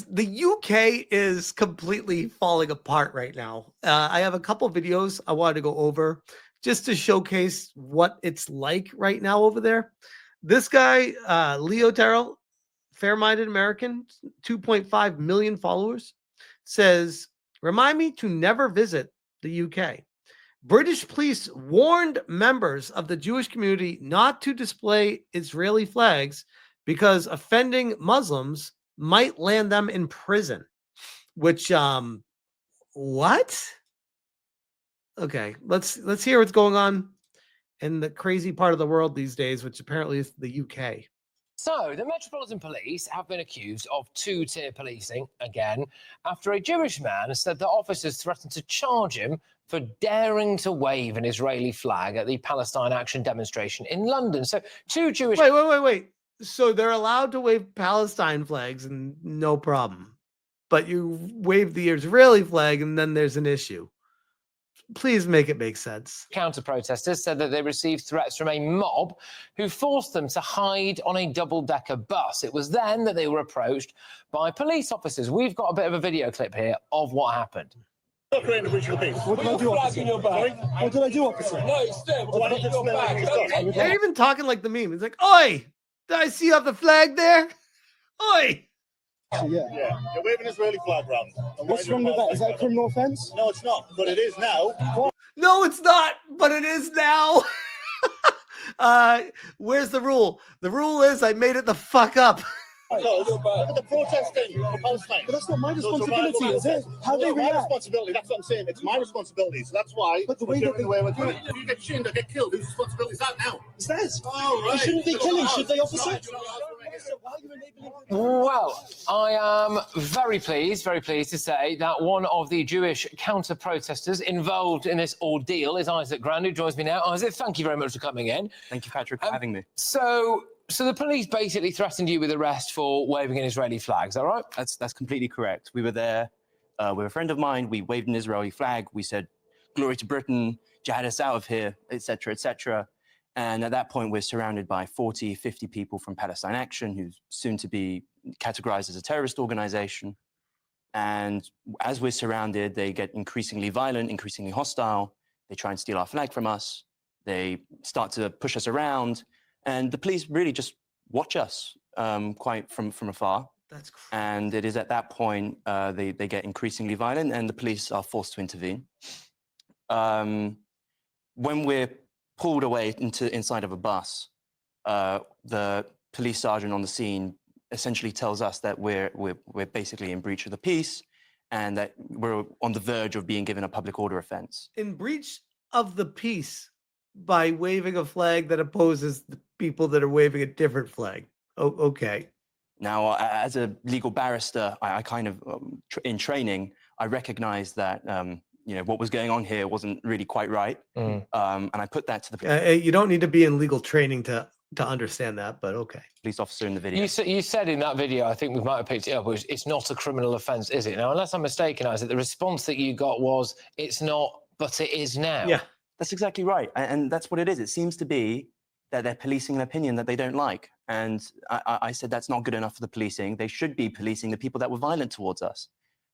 The UK is completely falling apart right now. I have a couple videos I wanted to go over just to showcase what it's like right now over there. This guy, Leo Terrell, fair-minded American, 2.5 million followers, says, "Remind me to never visit the UK. British police warned members of the Jewish community not to display Israeli flags because offending Muslims might land them in prison." Which what? Okay, let's hear what's going on in the crazy part of the world these days, which apparently is the UK. So, the Metropolitan Police have been accused of two-tier policing again after a Jewish man has said that officers threatened to charge him for daring to wave an Israeli flag at the Palestine Action demonstration in London. So, two Jewish... Wait. So they're allowed to wave Palestine flags and no problem. But you wave the Israeli flag and then there's an issue. Please make it make sense. Counter-protesters said that they received threats from a mob who forced them to hide on a double-decker bus. It was then that they were approached by police officers. We've got a bit of a video clip here of what happened. What did I do, officer? What did I do, officer? No, it's still. They're even talking like the meme. It's like, "Oi, did I see you have the flag there? Oi!" Yeah. You're waving an Israeli flag round. What's wrong with that? Is that a criminal offence? No, it's not, but it is now. What? No, it's not, but it is now. Where's the rule? The rule is I made it the fuck up. Look at the protesting for Palestine. But that's not my responsibility, is it? How they react? My responsibility. That's what I'm saying. It's my responsibility. So that's why. But the way that if you get chinned or get killed, whose responsibility is that now? It's theirs. Oh, right. They shouldn't be killing, should they, officer? Well, I am very pleased to say that one of the Jewish counter-protesters involved in this ordeal is Isaac Grand, who joins me now. Isaac, thank you very much for coming in. Thank you, Patrick, for having me. So the police basically threatened you with arrest for waving an Israeli flag, is that right? That's completely correct. We were there with a friend of mine. We waved an Israeli flag. We said, "Glory to Britain, jihad us out of here," etc., etc. And at that point, we're surrounded by 40, 50 people from Palestine Action, who's soon to be categorized as a terrorist organization. And as we're surrounded, they get increasingly violent, increasingly hostile. They try and steal our flag from us. They start to push us around. And the police really just watch us quite from afar. That's crazy. And it is at that point they get increasingly violent and the police are forced to intervene. When we're pulled away inside of a bus, the police sergeant on the scene essentially tells us that we're basically in breach of the peace and that we're on the verge of being given a public order offense. In breach of the peace by waving a flag that opposes the people that are waving a different flag. Oh, okay. Now, as a legal barrister, I kind of, in training, I recognized that, what was going on here wasn't really quite right. And I put that to the... you don't need to be in legal training to understand that, but okay. Police officer in the video. You said in that video, I think we might have picked it up, it's not a criminal offence, is it? Now, unless I'm mistaken, Isaac, the response that you got was, it's not, but it is now. Yeah. That's exactly right. And that's what it is. It seems to be that they're policing an opinion that they don't like. And I said that's not good enough for the policing. They should be policing the people that were violent towards us.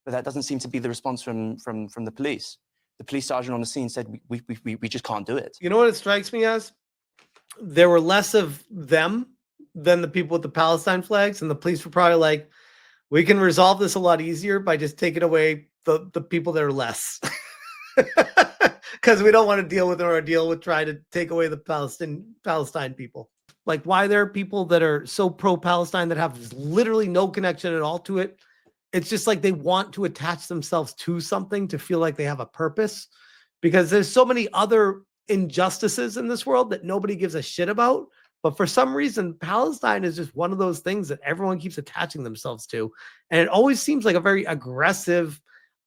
But that doesn't seem to be the response from the police. The police sergeant on the scene said, we just can't do it. You know what it strikes me as? There were less of them than the people with the Palestine flags. And the police were probably like, we can resolve this a lot easier by just taking away the people that are less. Because we don't want to deal with an ordeal with trying to take away the Palestine people. Like, why there are people that are so pro-Palestine that have literally no connection at all to it. It's just like they want to attach themselves to something to feel like they have a purpose. Because there's so many other injustices in this world that nobody gives a shit about. But for some reason, Palestine is just one of those things that everyone keeps attaching themselves to. And it always seems like a very aggressive,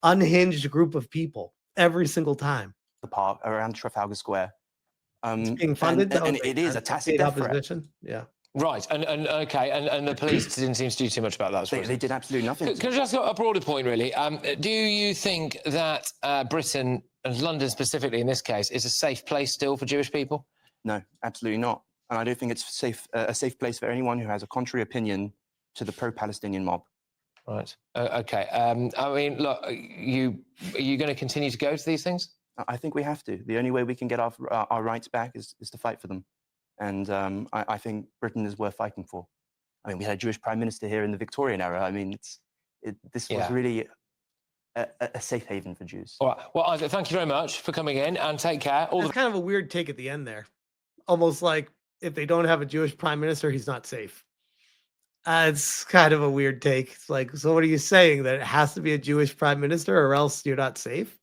unhinged group of people every single time. The park around Trafalgar Square. It's being funded, and it is a tacit death threat. Yeah. Right, and the police didn't seem to do too much about that. They did absolutely nothing. Can I just ask a broader point, really? Do you think that Britain, and London specifically in this case, is a safe place still for Jewish people? No, absolutely not. And I don't think it's a safe place for anyone who has a contrary opinion to the pro-Palestinian mob. Right. Okay. I mean, look, are you going to continue to go to these things? I think we have to. The only way we can get our rights back is to fight for them. And I think Britain is worth fighting for. I mean, we had a Jewish prime minister here in the Victorian era. I mean, this was really a safe haven for Jews. All right. Well, Isaac, thank you very much for coming in, and take care. It's kind of a weird take at the end there. Almost like if they don't have a Jewish prime minister, he's not safe. It's kind of a weird take. It's like, so what are you saying? That it has to be a Jewish prime minister or else you're not safe?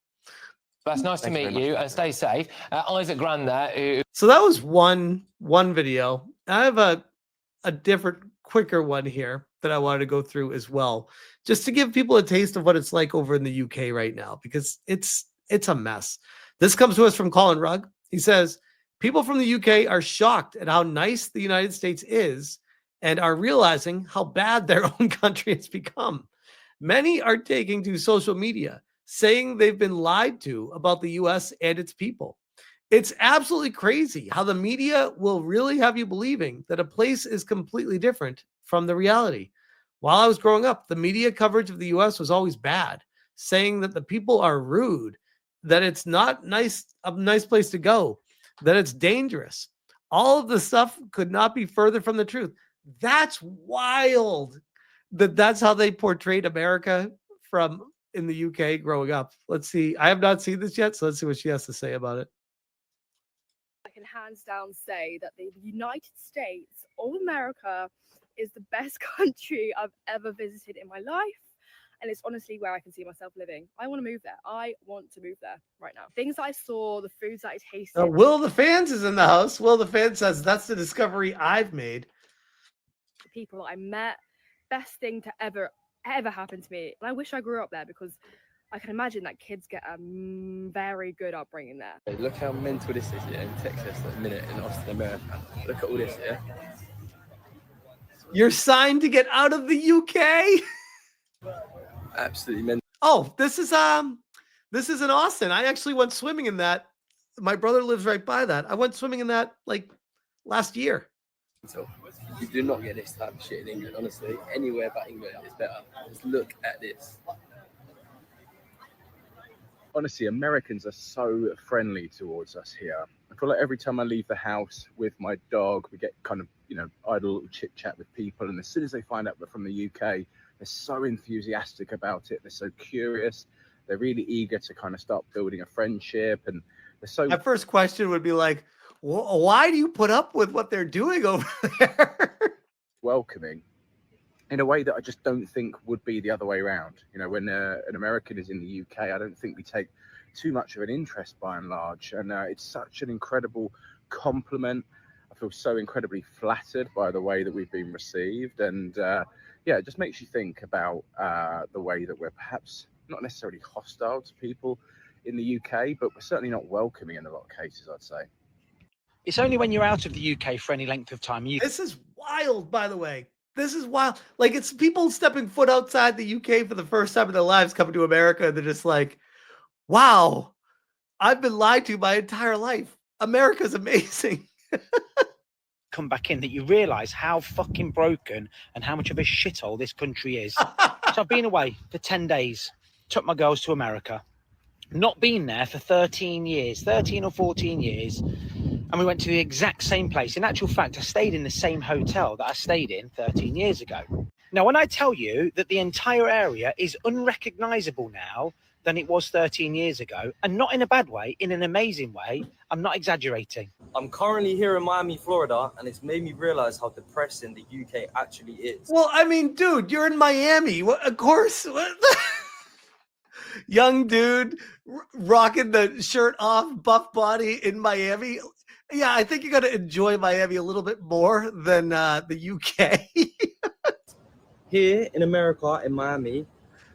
That's nice to meet you, and stay safe. Isaac Grand there. So that was one video. I have a different, quicker one here that I wanted to go through as well, just to give people a taste of what it's like over in the UK right now, because it's a mess. This comes to us from Colin Rugg. He says, people from the UK are shocked at how nice the United States is and are realizing how bad their own country has become. Many are taking to social media, saying they've been lied to about the US and its people. It's absolutely crazy how the media will really have you believing that a place is completely different from the reality. While I was growing up, the media coverage of the US was always bad, saying that the people are rude, that it's not a nice place to go, that it's dangerous. All of the stuff could not be further from the truth. That's wild that's how they portrayed America from in the UK growing up. Let's see. I have not seen this yet, so let's see what she has to say about it. I can hands down say that the United States of America is the best country I've ever visited in my life. And it's honestly where I can see myself living. I want to move there. I want to move there right now. Things that I saw, the foods that I tasted. Will the Fans is in the house. Will the Fan says, that's the discovery I've made. The people that I met, best thing to ever happen to me. And I wish I grew up there, because I can imagine that kids get a very good upbringing there. Look how mental this is in Texas at the minute in Austin, America. Look at all this, yeah? You're signed to get out of the UK? Absolutely mental. Oh, this is in Austin. I actually went swimming in that. My brother lives right by that. I went swimming in that like last year. So you do not get this type of shit in England, honestly. Anywhere but England is better. Just look at this. Honestly, Americans are so friendly towards us here. I feel like every time I leave the house with my dog, we get kind of, idle little chit chat with people. And as soon as they find out we're from the UK, they're so enthusiastic about it. They're so curious. They're really eager to kind of start building a friendship. And they're so... My first question would be like, why do you put up with what they're doing over there? Welcoming in a way that I just don't think would be the other way around. When an American is in the UK, I don't think we take too much of an interest by and large. And it's such an incredible compliment. I feel so incredibly flattered by the way that we've been received. And it just makes you think about the way that we're perhaps not necessarily hostile to people in the UK, but we're certainly not welcoming in a lot of cases, I'd say. It's only when you're out of the UK for any length of time. This is wild, by the way. This is wild. Like, it's people stepping foot outside the UK for the first time in their lives coming to America. And they're just like, wow, I've been lied to my entire life. America's amazing. Come back in, that you realise how fucking broken and how much of a shithole this country is. So I've been away for 10 days, took my girls to America, not been there for 13 or 14 years. And we went to the exact same place. In actual fact, I stayed in the same hotel that I stayed in 13 years ago. Now, when I tell you that the entire area is unrecognisable now than it was 13 years ago, and not in a bad way, in an amazing way, I'm not exaggerating. I'm currently here in Miami, Florida, and it's made me realise how depressing the UK actually is. Well, I mean, dude, you're in Miami. Of course. Young dude rocking the shirt off, buff body in Miami. Yeah, I think you're going to enjoy Miami a little bit more than the UK. Here in America, in Miami,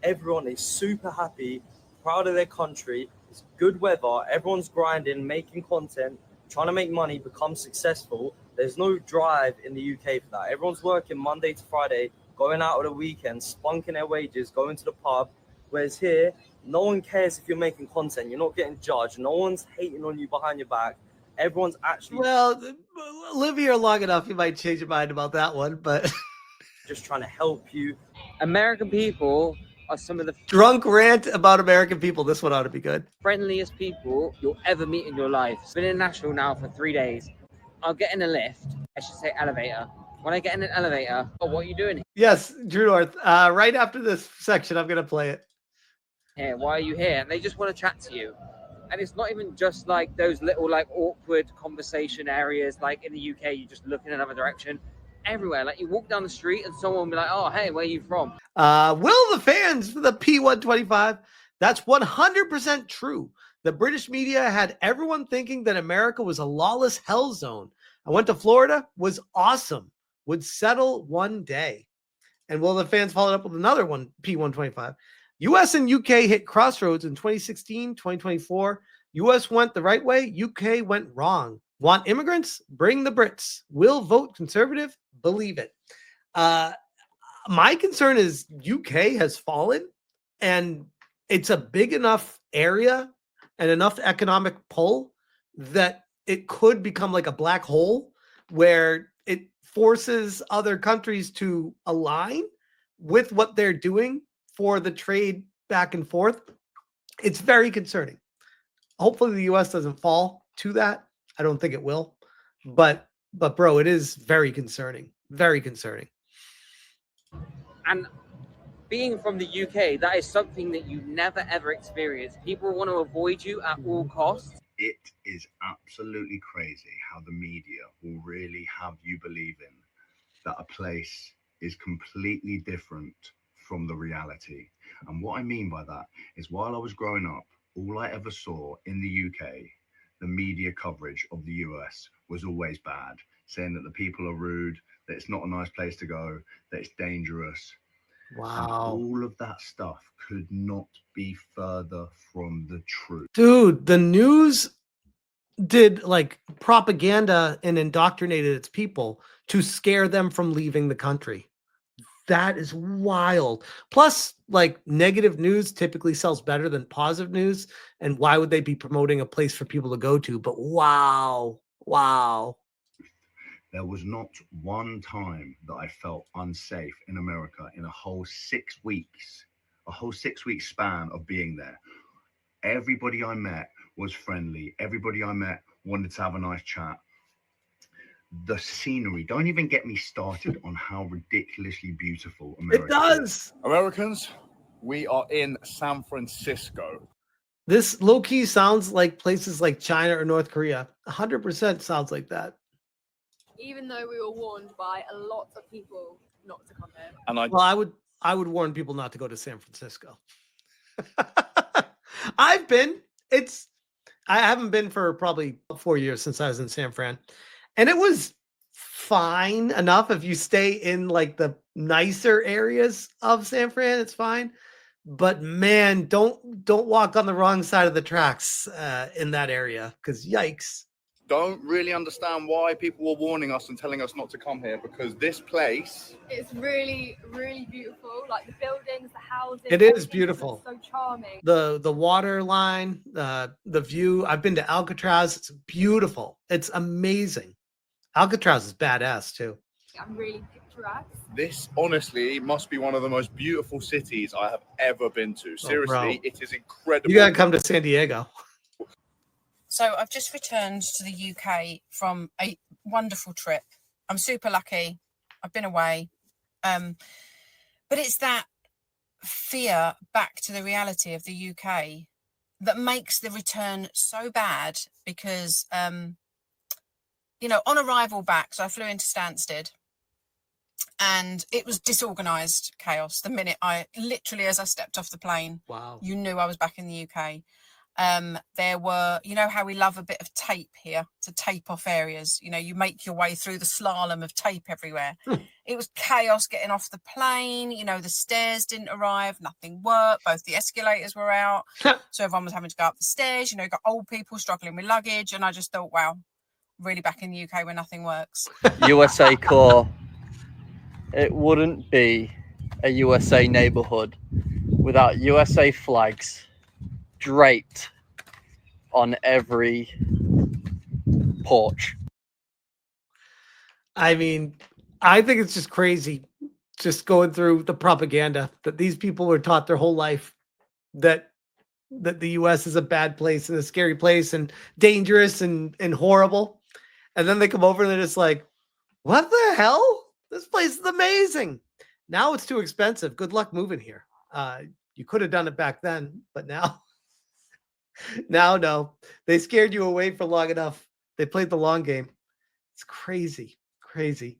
everyone is super happy, proud of their country. It's good weather. Everyone's grinding, making content, trying to make money, become successful. There's no drive in the UK for that. Everyone's working Monday to Friday, going out on the weekend, spunking their wages, going to the pub. Whereas here, no one cares if you're making content. You're not getting judged. No one's hating on you behind your back. Everyone's actually... Well, live here long enough, you might change your mind about that one, but... just trying to help you American people are some of the Drunk rant about American people. This one ought to be good. friendliest people you'll ever meet in your life. Been in Nashville now for 3 days. I'll get in a lift. I should say elevator. When I get in an elevator, oh, what are you doing Yes, Drew North. Right after this section, I'm gonna play it. here? Why are you here? And they just want to chat to you. And it's not even just like those little like awkward conversation areas like in the UK, you just look in another direction. Everywhere. Like you walk down the street and someone will be like, oh, hey, where are you from? Will the fans for the P125? That's 100% true. The British media had everyone thinking that America was a lawless hell zone. I went to Florida, was awesome, would settle one day. And will the fans followed up with another one, P125? US and UK hit crossroads in 2016, 2024. US went the right way, UK went wrong. Want immigrants? Bring the Brits. Will vote conservative? Believe it. My concern is UK has fallen, and it's a big enough area and enough economic pull that it could become like a black hole where it forces other countries to align with what they're doing for the trade back and forth. It's very concerning. Hopefully the US doesn't fall to that. I don't think it will. But bro, it is very concerning. Very concerning. And being from the UK, that is something that you never ever experience. People want to avoid you at all costs. It is absolutely crazy how the media will really have you believing that a place is completely different from the reality. And what I mean by that is while I was growing up, all I ever saw in the UK, the media coverage of the US was always bad, saying that the people are rude, that it's not a nice place to go, that it's dangerous. Wow. And all of that stuff could not be further from the truth. Dude, the news did like propaganda and indoctrinated its people to scare them from leaving the country. That is wild. Plus, like negative news typically sells better than positive news. And why would they be promoting a place for people to go to? But wow. There was not one time that I felt unsafe in America in a whole 6 weeks, a whole 6 week span of being there. Everybody I met was friendly. Everybody I met wanted to have a nice chat. The scenery, don't even get me started on how ridiculously beautiful America It does. Americans, we are in San Francisco. This low key sounds like places like China or North Korea. 100% sounds like that. Even though we were warned by a lot of people not to come here. And I would warn people not to go to San Francisco. I've been. I haven't been for probably 4 years since I was in San Fran. And it was fine enough if you stay in like the nicer areas of San Fran, it's fine. But man, don't walk on the wrong side of the tracks in that area, because yikes. Don't really understand why people were warning us and telling us not to come here, because this place, it's really, really beautiful. Like the buildings, the houses. It is beautiful. So charming. The water line, the view. I've been to Alcatraz. It's beautiful. It's amazing. Alcatraz is badass too. I'm really picturesque. this honestly must be one of the most beautiful cities I have ever been to. Seriously, it is incredible. You gotta come to San Diego. So I've just returned to the UK from a wonderful trip. I'm super lucky. I've been away. But it's that fear back to the reality of the UK that makes the return so bad because, you know, on arrival back, so I flew into Stansted and it was disorganized chaos the minute literally as I stepped off the plane. Wow. You knew I was back in the UK. There were, you know how we love a bit of tape here to tape off areas, you know, you make your way through the slalom of tape everywhere. It was chaos getting off the plane, you know, the stairs didn't arrive, nothing worked, both the escalators were out, so everyone was having to go up the stairs, you know, you got old people struggling with luggage, and I just thought, wow, really back in the UK where nothing works. USA core, it wouldn't be a USA neighborhood without USA flags draped on every porch. I mean, I think it's just crazy just going through the propaganda that these people were taught their whole life that the US is a bad place and a scary place and dangerous and horrible. And then they come over and they're just like, what the hell? This place is amazing. Now it's too expensive. Good luck moving here. You could have done it back then, but now, no. They scared you away for long enough. They played the long game. It's crazy, crazy.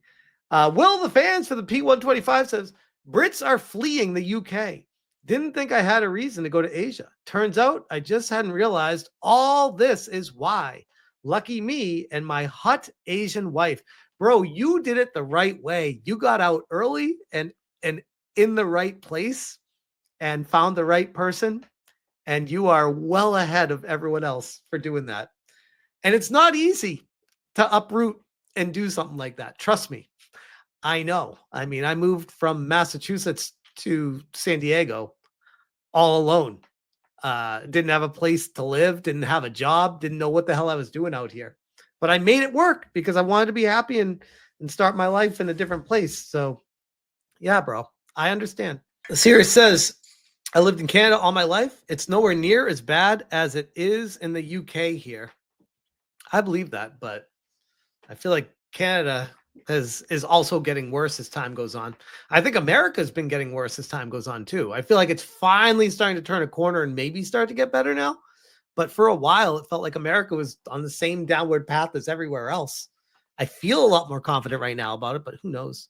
Will the fans for the P125 says, Brits are fleeing the UK. Didn't think I had a reason to go to Asia. Turns out I just hadn't realized all this is why. Lucky me and my hot Asian wife. Bro, you did it the right way. You got out early and in the right place and found the right person. And you are well ahead of everyone else for doing that. And it's not easy to uproot and do something like that. Trust me. I know. I mean, I moved from Massachusetts to San Diego all alone. Didn't have a place to live, didn't have a job, didn't know what the hell I was doing out here. But I made it work because I wanted to be happy and start my life in a different place. So yeah, bro, I understand. The series says, I lived in Canada all my life. It's nowhere near as bad as it is in the UK here. I believe that, but I feel like Canada is also getting worse as time goes on. I think America's been getting worse as time goes on too. I feel like it's finally starting to turn a corner and maybe start to get better now. But for a while, it felt like America was on the same downward path as everywhere else. I feel a lot more confident right now about it, but who knows?